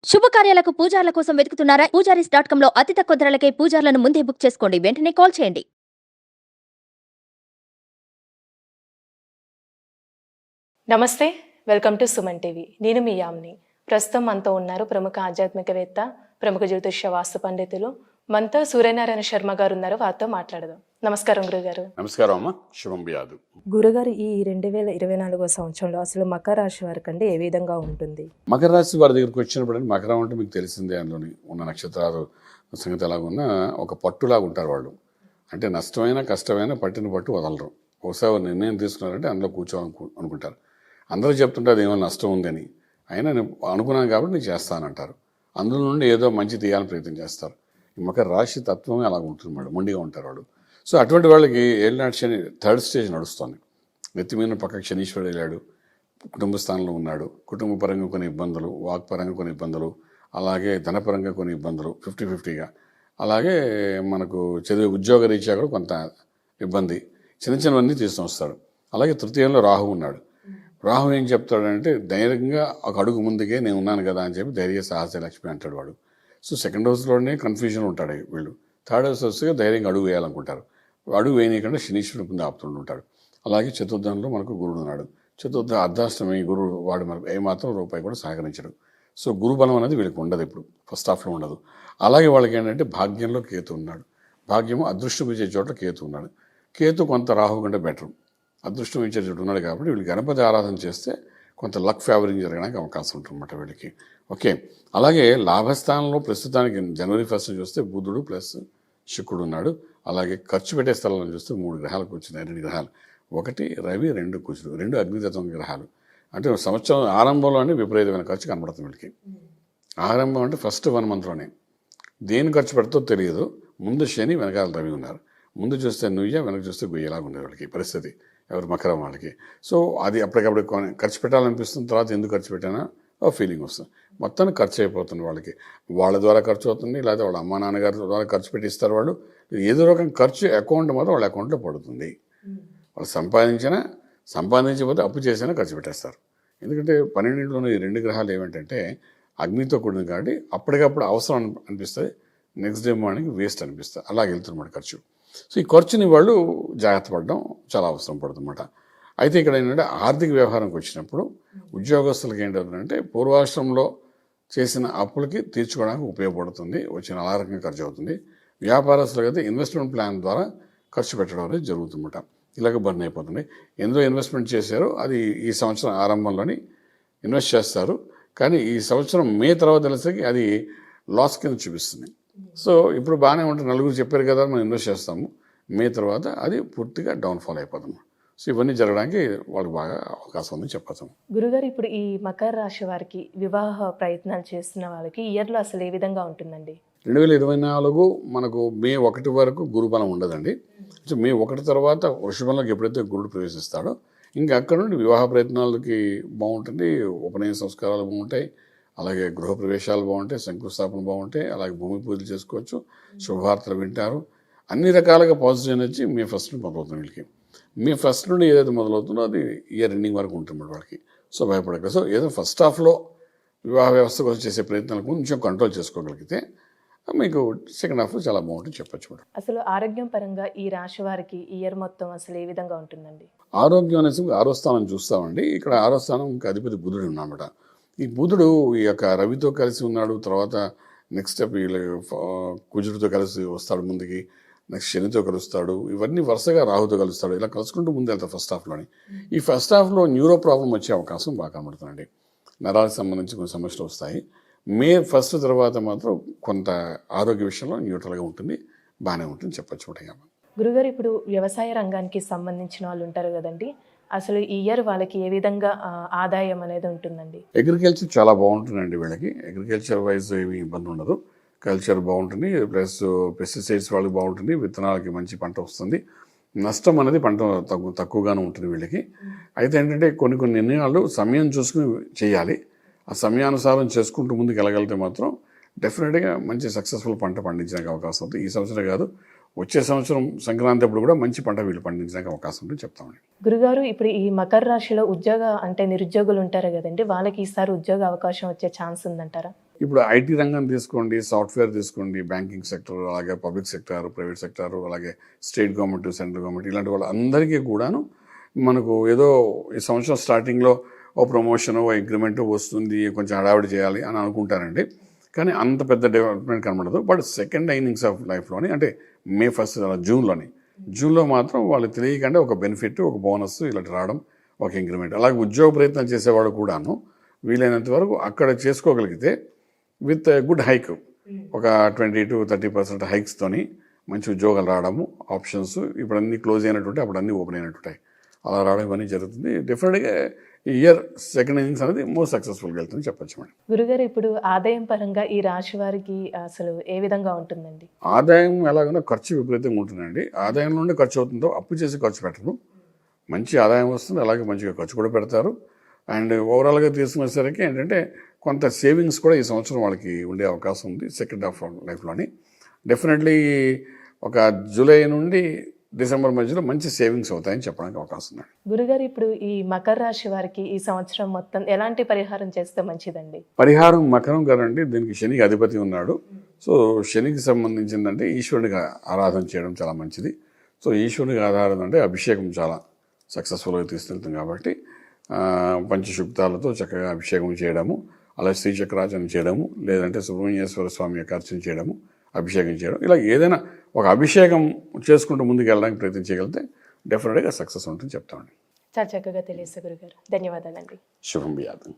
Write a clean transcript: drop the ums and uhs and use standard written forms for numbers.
శుభకార్యాలకు పూజార్ల కోసం వెతుకుతున్నారా? పూజారీస్.com లో అతి తక్కువ ధరలకే పూజార్లను ముందే బుక్ చేసుకోండి. వెంటనే కాల్ చేయండి. నమస్తే, వెల్కమ్ టు సుమన్ టీవీ. నేను మీ యామ్ని. ప్రస్తుతం మనతో ఉన్నారు ప్రముఖ ఆధ్యాత్మికవేత్త, ప్రముఖ జ్యోతిష్య వాస్తు పండితులు మనతో సూర్యనారాయణ శర్మ గారు ఉన్నారు. వారితో మాట్లాడదాం. నమస్కారం గురుగారు. నమస్కారం అమ్మ, శుభం బియాదు. గురుగారు, ఈ 2024 సంవత్సరంలో అసలు మకర రాశి వారికి అంటే ఏ విధంగా ఉంటుంది? మకర రాశి వారి దగ్గరికి వచ్చినప్పుడు మకరం అంటే మీకు తెలిసిందే, అందులోని ఉన్న నక్షత్రాలు సంగతి ఎలాగున్నా ఒక పట్టులాగా ఉంటారు వాళ్ళు. అంటే నష్టమైన కష్టమైన పట్టిన పట్టు వదలరు. ఒకసారి నిర్ణయం తీసుకున్నారంటే అందులో అనుకుంటారు. అందరూ చెప్తుంటారు ఏమైనా నష్టం ఉందని, అయినా నేను అనుకున్నాను కాబట్టి నేను చేస్తానంటారు. అందులో నుండి ఏదో మంచి తీయాలని ప్రయత్నం చేస్తారు. ఈ మకర రాశి తత్వమే అలాగ ఉంటుంది మేడం, మొండిగా ఉంటారు వాళ్ళు. సో అటువంటి వాళ్ళకి ఏళ్ళనాటి శని థర్డ్ స్టేజ్ నడుస్తుంది. నెత్తి మీద పక్కకి శనీశ్వరుడు వెళ్ళాడు, కుటుంబ స్థానంలో ఉన్నాడు. కుటుంబ పరంగా కొన్ని ఇబ్బందులు, వాక్పరంగా కొన్ని ఇబ్బందులు, అలాగే ధనపరంగా కొన్ని ఇబ్బందులు 50-50గా. అలాగే మనకు చదివే ఉద్యోగ రీత్యా కూడా కొంత ఇబ్బంది, చిన్న చిన్నవన్నీ తీసుకొని వస్తాడు. అలాగే తృతీయంలో రాహు ఉన్నాడు. రాహు ఏం చెప్తాడంటే ధైర్యంగా ఒక అడుగు ముందుకే నేను ఉన్నాను కదా అని చెప్పి ధైర్య సాహస లక్ష్మి అంటాడు వాడు. సో సెకండ్ హౌస్లోనే కన్ఫ్యూజన్ ఉంటాడు వీళ్ళు. థర్డ్ హౌస్ వస్తే ధైర్యంగా అడుగు వేయాలనుకుంటారు. అడుగు వేయనీయకుండా శనీశ్వరుడు ముందు ఆపుతుంటాడు. అలాగే చతుర్థంలో మనకు గురుడు ఉన్నాడు. చతుర్థ అర్ధాష్టమి గురుడు, వాడు మనకు ఏమాత్రం రూపాయి కూడా సహకరించడు. సో గురుబలం అనేది వీళ్ళకి ఉండదు, ఇప్పుడు ఫస్ట్ హాఫ్లో ఉండదు. అలాగే వాళ్ళకి ఏంటంటే భాగ్యంలో కేతు ఉన్నాడు. భాగ్యము అదృష్టం ఇచ్చే చోట కేతు ఉన్నాడు. కేతు కొంత రాహు కంటే బెటర్, అదృష్టం ఇచ్చే చోటు ఉన్నాడు. కాబట్టి వీళ్ళు గణపతి ఆరాధన చేస్తే కొంత లక్ ఫేవరింగ్ జరగడానికి అవకాశం ఉంటుందన్నమాట వీళ్ళకి. ఓకే, అలాగే లాభస్థానంలో ప్రస్తుతానికి జనవరి 1 చూస్తే బుధుడు ప్లస్ శుక్రుడు ఉన్నాడు. అలాగే ఖర్చు పెట్టే స్థలంలో చూస్తే 3 గ్రహాలకు వచ్చినాయి, 2 గ్రహాలు. 1 రవి, 2 కుజుడు, 2 అగ్నితత్వం గ్రహాలు. అంటే సంవత్సరం ఆరంభంలోనే విపరీతమైన ఖర్చు కనబడుతుంది వీళ్ళకి. ఆరంభం అంటే ఫస్ట్ 1 మంత్లోనే దేని ఖర్చు పెడతో తెలియదు. ముందు శని, వెనకాల రవి ఉన్నారు. ముందు చూస్తే నుయ్య, వెనక చూస్తే గొయ్యలాగా ఉంది వీళ్ళకి పరిస్థితి, ఎవరు మకరం వాళ్ళకి. సో అది అప్పటికప్పుడు ఖర్చు పెట్టాలనిపిస్తుంది. తర్వాత ఎందుకు ఖర్చు పెట్టానా ఫీలింగ్ వస్తుంది. మొత్తాన్ని ఖర్చు అయిపోతుంది వాళ్ళకి. వాళ్ళ ద్వారా ఖర్చు అవుతుంది, లేకపోతే వాళ్ళ అమ్మ నాన్నగారి ద్వారా ఖర్చు పెట్టిస్తారు వాళ్ళు. ఏదో రకం ఖర్చు అకౌంట్ మాత్రం వాళ్ళ అకౌంట్లో పడుతుంది. వాళ్ళు సంపాదించకపోతే అప్పు చేసినా ఖర్చు పెట్టేస్తారు. ఎందుకంటే 12లోని 2 గ్రహాలు ఏమిటంటే అగ్నితో కూడిన కాబట్టి అప్పటికప్పుడు అవసరం అనిపిస్తుంది, నెక్స్ట్ డే మార్నింగ్ వేస్ట్ అనిపిస్తుంది. అలాగే వెళ్తున్నమాట ఖర్చు. సో ఈ ఖర్చుని వాళ్ళు జాగ్రత్త పడడం చాలా అవసరం పడుతుందన్నమాట. అయితే ఇక్కడ ఏంటంటే ఆర్థిక వ్యవహారంకి వచ్చినప్పుడు ఉద్యోగస్తులకి ఏంటంటే పూర్వాశ్రమంలో చేసిన అప్పులకి తీర్చుకోవడానికి ఉపయోగపడుతుంది, వచ్చిన అనారోగ్యం ఖర్చు అవుతుంది. వ్యాపారస్తులకు అయితే ఇన్వెస్ట్మెంట్ ప్లాన్ ద్వారా ఖర్చు పెట్టడం అనేది జరుగుతుందన్నమాట. ఇలాగ బర్న్ అయిపోతుంది. ఎందులో ఇన్వెస్ట్మెంట్ చేశారో అది ఈ సంవత్సరం ఆరంభంలోని ఇన్వెస్ట్ చేస్తారు, కానీ ఈ సంవత్సరం మే తర్వాత తెలిసరికి అది లాస్ కింద చూపిస్తుంది. సో ఇప్పుడు బాగానే ఉంటుంది, నలుగురు చెప్పారు కదా మనం ఇన్వెస్ట్ చేస్తాము, మే తర్వాత అది పూర్తిగా డౌన్ఫాల్ అయిపోతుంది. సో ఇవన్నీ జరగడానికి వాళ్ళకి బాగా అవకాశం ఉందని చెప్పచ్చు. గురుగారు, ఇప్పుడు ఈ మకర రాశి వారికి వివాహ ప్రయత్నాలు చేస్తున్న వాళ్ళకి ఇయర్లో అసలు ఏ విధంగా ఉంటుందండి? 2024 మనకు మే 1 వరకు గురుబలం ఉండదండి. సో మే 1 తర్వాత వృషభంలోకి ఎప్పుడైతే గురుడు ప్రవేశిస్తాడో ఇంకా అక్కడ నుండి వివాహ ప్రయత్నాలకి బాగుంటుంది, ఉపనయన సంస్కారాలు బాగుంటాయి, అలాగే గృహప్రవేశాలు బాగుంటాయి, శంకుస్థాపన బాగుంటాయి, అలాగే భూమి పూజలు చేసుకోవచ్చు, శుభవార్తలు వింటారు. అన్ని రకాలుగా పాజిటివ్ ఎనర్జీ మే 1 నుండి మొదలవుతుంది వీళ్ళకి. మే 1 నుండి ఏదైతే మొదలవుతుందో అది ఇయర్ ఎండింగ్ వరకు ఉంటుంది వాళ్ళకి. సో భయపడక. సో ఏదో ఫస్ట్ హాఫ్లో వివాహ వ్యవస్థ కోసం చేసే ప్రయత్నాలకు కొంచెం కంట్రోల్ చేసుకోగలిగితే మీకు సెకండ్ హాఫ్లో చాలా బాగుంటుంది చెప్పచ్చు మేడం. అసలు ఆరోగ్యం పరంగా ఈ రాశి వారికి ఇయర్ మొత్తం అసలు ఏ విధంగా ఉంటుందండి? ఆరోగ్యం అనేసి 6వ స్థానం చూస్తామండి. ఇక్కడ 6వ స్థానం అధిపతి బుధుడు ఉన్నామట. ఈ బుధుడు ఈ యొక్క రవితో కలిసి ఉన్నాడు. తర్వాత నెక్స్ట్ స్టెప్ కుజుడితో కలిసి వస్తాడు ముందుకి, నెక్స్ట్ శనితో కలుస్తాడు. ఇవన్నీ వరుసగా రాహుతో కలుస్తాడు. ఇలా కలుసుకుంటూ ముందు వెళ్తాడు ఫస్ట్ హాఫ్లోని. ఈ ఫస్ట్ హాఫ్లో న్యూరో ప్రాబ్లం వచ్చే అవకాశం బాగా కనబడుతుందండి. నరాలకు సంబంధించి కొన్ని సమస్యలు వస్తాయి. మే 1 తర్వాత మాత్రం కొంత ఆరోగ్య విషయంలో న్యూట్రల్గా ఉంటుంది, బాగానే ఉంటుంది చెప్పచ్చు. గురుగారు, ఇప్పుడు వ్యవసాయ రంగానికి సంబంధించిన వాళ్ళు ఉంటారు కదండి, అసలు ఈ ఇయర్ వాళ్ళకి ఏ విధంగా ఆదాయం అనేది ఉంటుందండి? అగ్రికల్చర్ చాలా బాగుంటుందండి వీళ్ళకి. అగ్రికల్చర్ వైజ్ ఏమి ఇబ్బంది ఉండదు. కల్చర్ బాగుంటుంది, ప్లస్ పెస్టిసైడ్స్ వాళ్ళకి బాగుంటుంది, విత్తనాలకి మంచి పంట వస్తుంది. నష్టం అనేది పంట తక్కువగానే ఉంటుంది వీళ్ళకి. అయితే ఏంటంటే కొన్ని నిర్ణయాలు సమయం చూసుకుని చేయాలి. ఆ సమయానుసారం చేసుకుంటూ ముందుకు వెళ్ళగలిగితే మాత్రం డెఫినెట్గా మంచి సక్సెస్ఫుల్ పంట పండించడానికి అవకాశం ఉంటుంది. ఈ సంవత్సరం కాదు, వచ్చే సంవత్సరం సంక్రాంతి అప్పుడు కూడా మంచి పంట వీళ్ళు పండించడానికి అవకాశం ఉంటుంది చెప్తామండి. గురుగారు, ఇప్పుడు ఈ మకర రాశిలో నిరుద్యోగులు ఉంటారు కదండి, వాళ్ళకి ఈసారి ఉద్యోగ అవకాశం వచ్చే ఛాన్స్ ఉందంటారా? ఇప్పుడు ఐటీ రంగం తీసుకోండి, సాఫ్ట్వేర్ తీసుకోండి, బ్యాంకింగ్ సెక్టర్, అలాగే పబ్లిక్ సెక్టర్, ప్రైవేట్ సెక్టర్, అలాగే స్టేట్ గవర్నమెంట్, సెంట్రల్ గవర్నమెంట్, ఇలాంటి వాళ్ళందరికీ కూడాను మనకు ఏదో ఈ సంవత్సరం స్టార్టింగ్లో ఓ ప్రమోషన్, ఓ ఇంక్రిమెంట్ వస్తుంది, కొంచెం హడావిడి చేయాలి అని అనుకుంటారండి. కానీ అంత పెద్ద డెవలప్మెంట్ కనబడదు. బట్ సెకండ్ ఇన్నింగ్స్ ఆఫ్ లైఫ్లోని, అంటే మే 1 జూన్లో మాత్రం వాళ్ళు తెలియకుండా ఒక బెనిఫిట్, ఒక బోనస్ ఇలాంటి రావడం, ఒక ఇంక్రిమెంట్. అలాగే ఉద్యోగ ప్రయత్నం చేసేవాడు కూడాను వీలైనంత వరకు అక్కడ చేసుకోగలిగితే విత్ గుడ్ హైక్, ఒక 20 to 30% హైక్స్తోని మంచి ఉద్యోగాలు రావడము, ఆప్షన్స్ ఇప్పుడు అన్నీ క్లోజ్ అయినట్టుంటే అప్పుడు అన్నీ ఓపెన్ అయినట్టుంటాయి. అలా రావడం ఇవన్నీ జరుగుతుంది. డెఫినెట్గా ఈ ఇయర్ సెకండ్ ఇన్నింగ్స్ అనేది మోస్ట్ సక్సెస్ఫుల్గా వెళ్తుంది చెప్పచ్చు మేడం. గురుగారు, ఇప్పుడు ఆదాయం పరంగా ఈ రాశి వారికి అసలు ఏ విధంగా ఉంటుందండి? ఆదాయం ఎలాగైనా ఖర్చు విపరీతంగా ఉంటుందండి. ఆదాయం నుండి ఖర్చు అవుతుందో అప్పు చేసి ఖర్చు పెట్టరు. మంచి ఆదాయం వస్తుంది, అలాగే మంచిగా ఖర్చు కూడా పెడతారు. అండ్ ఓవరాల్గా తీసుకునేసరికి ఏంటంటే కొంత సేవింగ్స్ కూడా ఈ సంవత్సరం వాళ్ళకి ఉండే అవకాశం ఉంది సెకండ్ హాఫ్ లైఫ్లోని. డెఫినెట్లీ ఒక జూలై నుండి డిసెంబర్ మధ్యలో మంచి సేవింగ్స్ అవుతాయని చెప్పడానికి అవకాశం ఉంది. గురుగారు, ఇప్పుడు ఈ మకర రాశి వారికి ఈ సంవత్సరం మొత్తం ఎలాంటి పరిహారం చేస్తే మంచిదండి? పరిహారం మకరం కదండి, దీనికి శనికి అధిపతి ఉన్నాడు. సో శనికి సంబంధించిందంటే ఈశ్వరుడికి ఆరాధన చేయడం చాలా మంచిది. సో ఈశ్వరుడికి ఆరాధన అంటే అభిషేకం చాలా సక్సెస్ఫుల్గా తీసుకెళ్తుంది కాబట్టి పంచశుక్తాలతో చక్కగా అభిషేకం చేయడము, అలాగే శ్రీచక్రార్చన చేయడము, లేదంటే సుబ్రహ్మణ్యేశ్వర స్వామి యొక్క అర్చన చేయడము, అభిషేకం చేయడం, ఇలా ఏదైనా ఒక అభిషేకం చేసుకుంటూ ముందుకు వెళ్ళడానికి ప్రయత్నం చేయగలిగితే డెఫినెట్గా సక్సెస్ ఉంటుంది చెప్తామండి. చాలా చక్కగా తెలియదు గురుగారు, ధన్యవాదాలండి. శుభం బియాతం.